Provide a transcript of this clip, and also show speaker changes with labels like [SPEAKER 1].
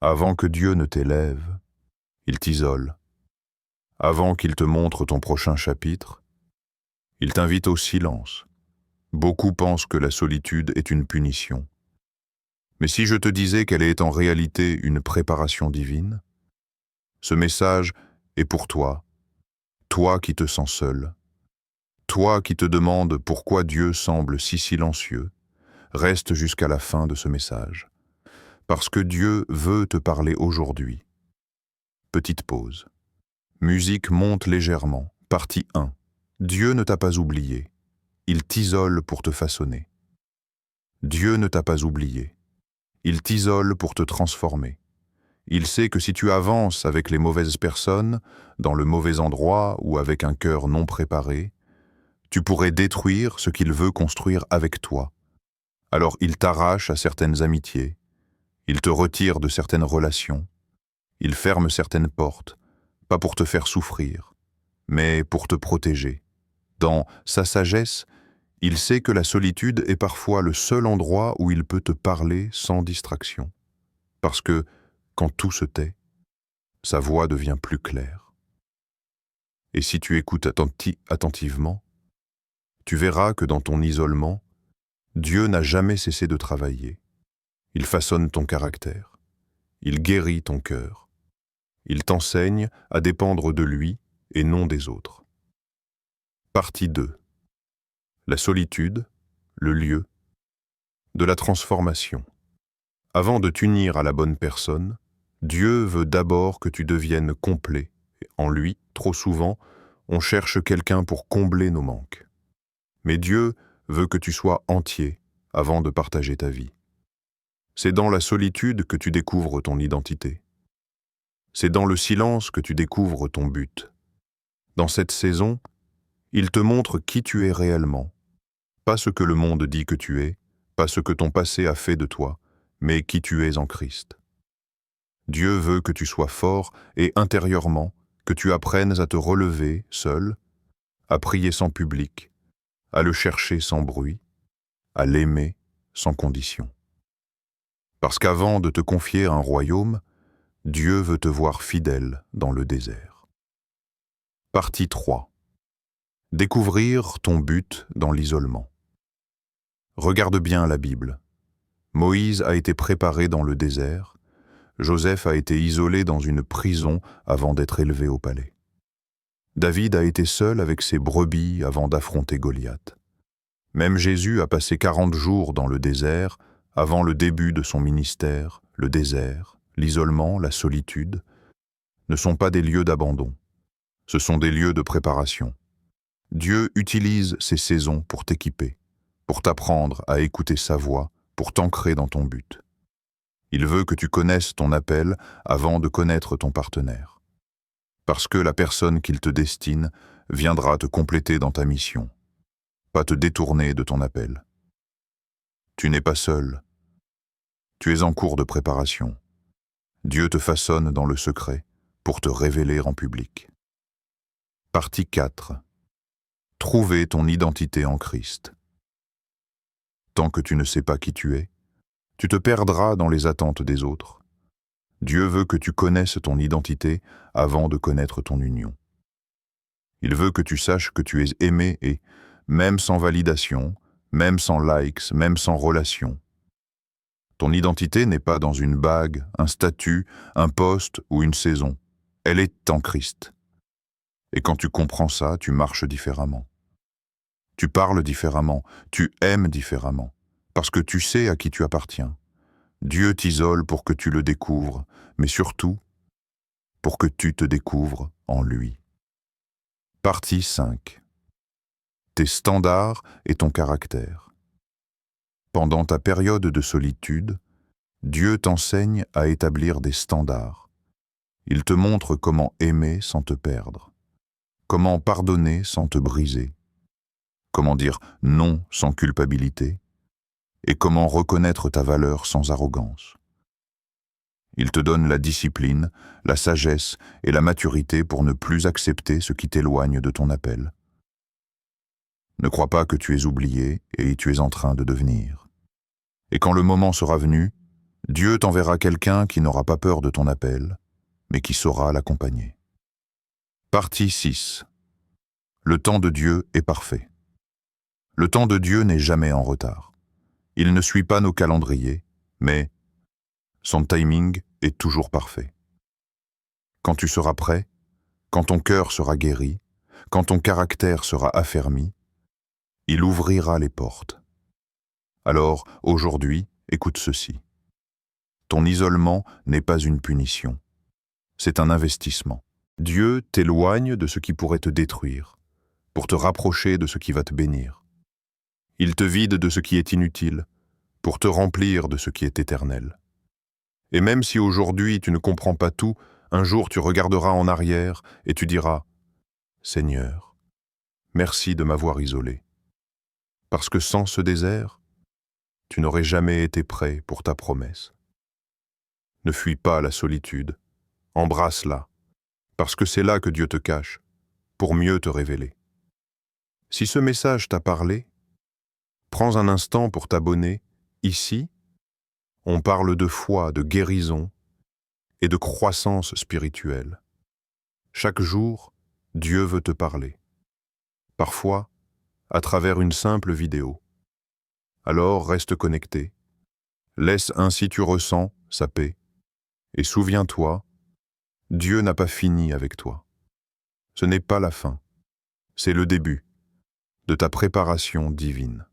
[SPEAKER 1] Avant que Dieu ne t'élève, il t'isole. Avant qu'il te montre ton prochain chapitre, il t'invite au silence. Beaucoup pensent que la solitude est une punition. Mais si je te disais qu'elle est en réalité une préparation divine, ce message est pour toi, toi qui te sens seul, toi qui te demandes pourquoi Dieu semble si silencieux, reste jusqu'à la fin de ce message. Parce que Dieu veut te parler aujourd'hui. Petite pause. Musique monte légèrement. Partie 1. Dieu ne t'a pas oublié. Il t'isole pour te façonner. Dieu ne t'a pas oublié. Il t'isole pour te transformer. Il sait que si tu avances avec les mauvaises personnes, dans le mauvais endroit ou avec un cœur non préparé, tu pourrais détruire ce qu'il veut construire avec toi. Alors il t'arrache à certaines amitiés, il te retire de certaines relations, il ferme certaines portes, pas pour te faire souffrir, mais pour te protéger. Dans sa sagesse, il sait que la solitude est parfois le seul endroit où il peut te parler sans distraction. Parce que, quand tout se tait, sa voix devient plus claire. Et si tu écoutes attentivement, tu verras que dans ton isolement, Dieu n'a jamais cessé de travailler. Il façonne ton caractère. Il guérit ton cœur. Il t'enseigne à dépendre de lui et non des autres. Partie 2. La solitude, le lieu de la transformation. Avant de t'unir à la bonne personne, Dieu veut d'abord que tu deviennes complet. En lui, trop souvent, on cherche quelqu'un pour combler nos manques. Mais Dieu veut que tu sois entier avant de partager ta vie. C'est dans la solitude que tu découvres ton identité. C'est dans le silence que tu découvres ton but. Dans cette saison, il te montre qui tu es réellement. Pas ce que le monde dit que tu es, pas ce que ton passé a fait de toi, mais qui tu es en Christ. Dieu veut que tu sois fort et intérieurement, que tu apprennes à te relever seul, à prier sans public, à le chercher sans bruit, à l'aimer sans condition. Parce qu'avant de te confier un royaume, Dieu veut te voir fidèle dans le désert. Partie 3. Découvrir ton but dans l'isolement. Regarde bien la Bible. Moïse a été préparé dans le désert, Joseph a été isolé dans une prison avant d'être élevé au palais. David a été seul avec ses brebis avant d'affronter Goliath. Même Jésus a passé 40 jours dans le désert avant le début de son ministère. Le désert, l'isolement, la solitude ne sont pas des lieux d'abandon. Ce sont des lieux de préparation. Dieu utilise ces saisons pour t'équiper, pour t'apprendre à écouter sa voix, pour t'ancrer dans ton but. Il veut que tu connaisses ton appel avant de connaître ton partenaire. Parce que la personne qu'il te destine viendra te compléter dans ta mission, pas te détourner de ton appel. Tu n'es pas seul. Tu es en cours de préparation. Dieu te façonne dans le secret pour te révéler en public. Partie 4. Trouver ton identité en Christ. Tant que tu ne sais pas qui tu es, tu te perdras dans les attentes des autres. Dieu veut que tu connaisses ton identité avant de connaître ton union. Il veut que tu saches que tu es aimé et, même sans validation, même sans likes, même sans relation, ton identité n'est pas dans une bague, un statut, un poste ou une saison. Elle est en Christ. Et quand tu comprends ça, tu marches différemment. Tu parles différemment, tu aimes différemment, parce que tu sais à qui tu appartiens. Dieu t'isole pour que tu le découvres, mais surtout, pour que tu te découvres en lui. Partie 5. Tes standards et ton caractère. Pendant ta période de solitude, Dieu t'enseigne à établir des standards. Il te montre comment aimer sans te perdre, comment pardonner sans te briser, comment dire non sans culpabilité, et comment reconnaître ta valeur sans arrogance. Il te donne la discipline, la sagesse et la maturité pour ne plus accepter ce qui t'éloigne de ton appel. Ne crois pas que tu es oublié et tu es en train de devenir. Et quand le moment sera venu, Dieu t'enverra quelqu'un qui n'aura pas peur de ton appel, mais qui saura l'accompagner. Partie 6. Le temps de Dieu est parfait. Le temps de Dieu n'est jamais en retard. Il ne suit pas nos calendriers, mais son timing est toujours parfait. Quand tu seras prêt, quand ton cœur sera guéri, quand ton caractère sera affermi, il ouvrira les portes. Alors, aujourd'hui, écoute ceci. Ton isolement n'est pas une punition, c'est un investissement. Dieu t'éloigne de ce qui pourrait te détruire, pour te rapprocher de ce qui va te bénir. Il te vide de ce qui est inutile, pour te remplir de ce qui est éternel. Et même si aujourd'hui tu ne comprends pas tout, un jour tu regarderas en arrière et tu diras « Seigneur, merci de m'avoir isolé. Parce que sans ce désert, tu n'aurais jamais été prêt pour ta promesse. » Ne fuis pas la solitude, embrasse-la, parce que c'est là que Dieu te cache, pour mieux te révéler. Si ce message t'a parlé, prends un instant pour t'abonner. Ici, on parle de foi, de guérison et de croissance spirituelle. Chaque jour, Dieu veut te parler. Parfois, à travers une simple vidéo. Alors reste connecté. Laisse ainsi tu ressens sa paix. Et souviens-toi, Dieu n'a pas fini avec toi. Ce n'est pas la fin, c'est le début de ta préparation divine.